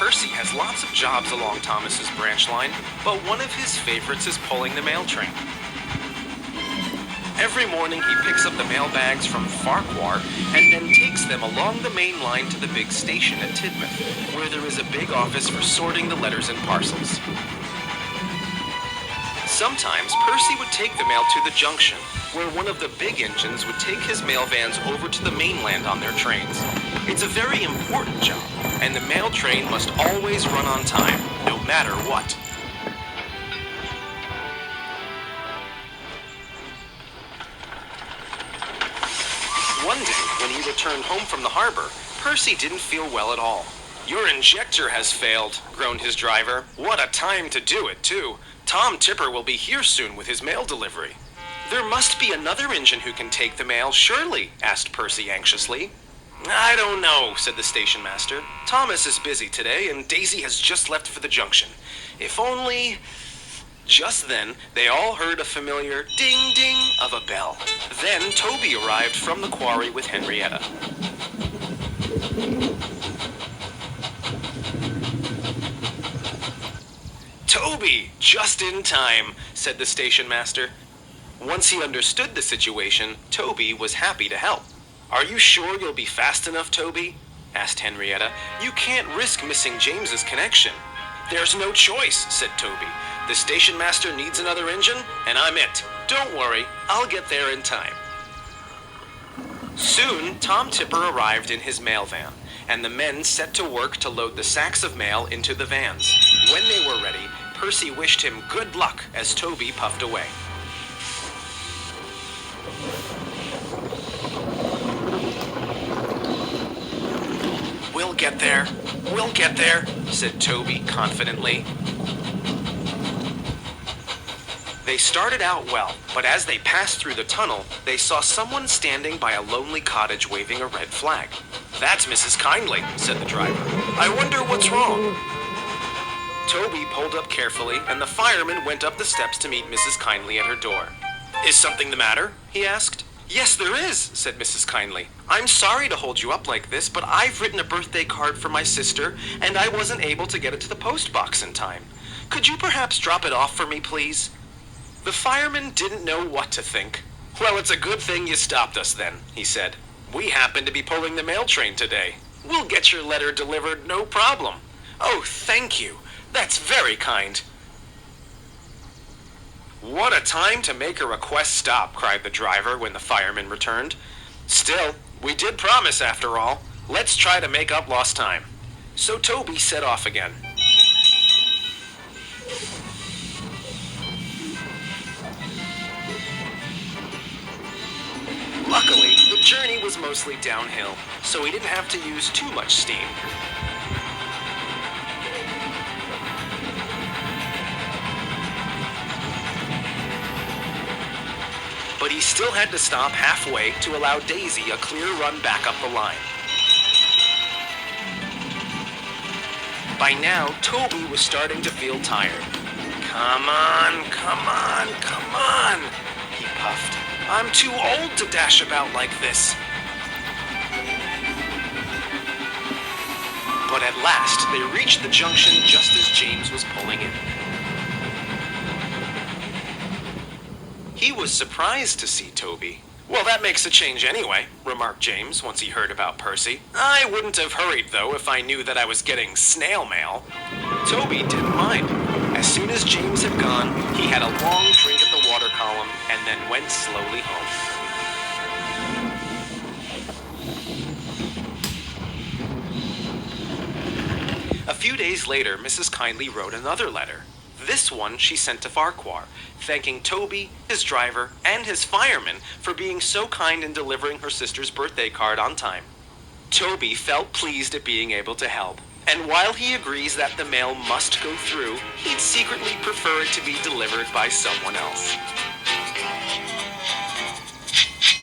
Percy has lots of jobs along Thomas's branch line, but one of his favorites is pulling the mail train. Every morning he picks up the mail bags from Farquhar and then takes them along the main line to the big station at Tidmouth, where there is a big office for sorting the letters and parcels. Sometimes Percy would take the mail to the junction, where one of the big engines would take his mail vans over to the mainland on their trains. It's a very important job, and the mail train must always run on time, no matter what. One day, when he returned home from the harbor, Percy didn't feel well at all. "Your injector has failed," groaned his driver. "What a time to do it, too. Tom Tipper will be here soon with his mail delivery." "There must be another engine who can take the mail, surely?" asked Percy anxiously. "I don't know," said the station master. "Thomas is busy today, and Daisy has just left for the junction. If only..." Just then, they all heard a familiar ding-ding of a bell. Then Toby arrived from the quarry with Henrietta. "Toby, just in time," said the station master. Once he understood the situation, Toby was happy to help. "Are you sure you'll be fast enough, Toby?" asked Henrietta. "You can't risk missing James's connection." "There's no choice," said Toby. "The station master needs another engine, and I'm it. Don't worry, I'll get there in time." Soon, Tom Tipper arrived in his mail van, and the men set to work to load the sacks of mail into the vans. When they were ready, Percy wished him good luck as Toby puffed away. We'll get there, said Toby confidently. They started out well, but as they passed through the tunnel, they saw someone standing by a lonely cottage waving a red flag. "That's Mrs. Kindley," said the driver. "I wonder what's wrong." Toby pulled up carefully, and the fireman went up the steps to meet Mrs. Kindley at her door. "Is something the matter?" he asked. "Yes, there is," said Mrs. Kindley. "I'm sorry to hold you up like this, but I've written a birthday card for my sister, and I wasn't able to get it to the post box in time. Could you perhaps drop it off for me, please?" The fireman didn't know what to think. "Well, it's a good thing you stopped us then," he said. "We happen to be pulling the mail train today. We'll get your letter delivered, no problem." "Oh, thank you. That's very kind." "What a time to make a request stop," cried the driver when the fireman returned. "Still, we did promise after all. Let's try to make up lost time." So Toby set off again. Luckily, the journey was mostly downhill, so he didn't have to use too much steam. But he still had to stop halfway to allow Daisy a clear run back up the line. By now, Toby was starting to feel tired. Come on, he puffed. "I'm too old to dash about like this." But at last, they reached the junction just as James was pulling in. He was surprised to see Toby. "Well, that makes a change anyway," remarked James once he heard about Percy. "I wouldn't have hurried, though, if I knew that I was getting snail mail." Toby didn't mind. As soon as James had gone, he had a long drink at the water column and then went slowly home. A few days later, Mrs. Kindley wrote another letter. This one she sent to Farquhar, thanking Toby, his driver, and his fireman for being so kind in delivering her sister's birthday card on time. Toby felt pleased at being able to help, and while he agrees that the mail must go through, he'd secretly prefer it to be delivered by someone else.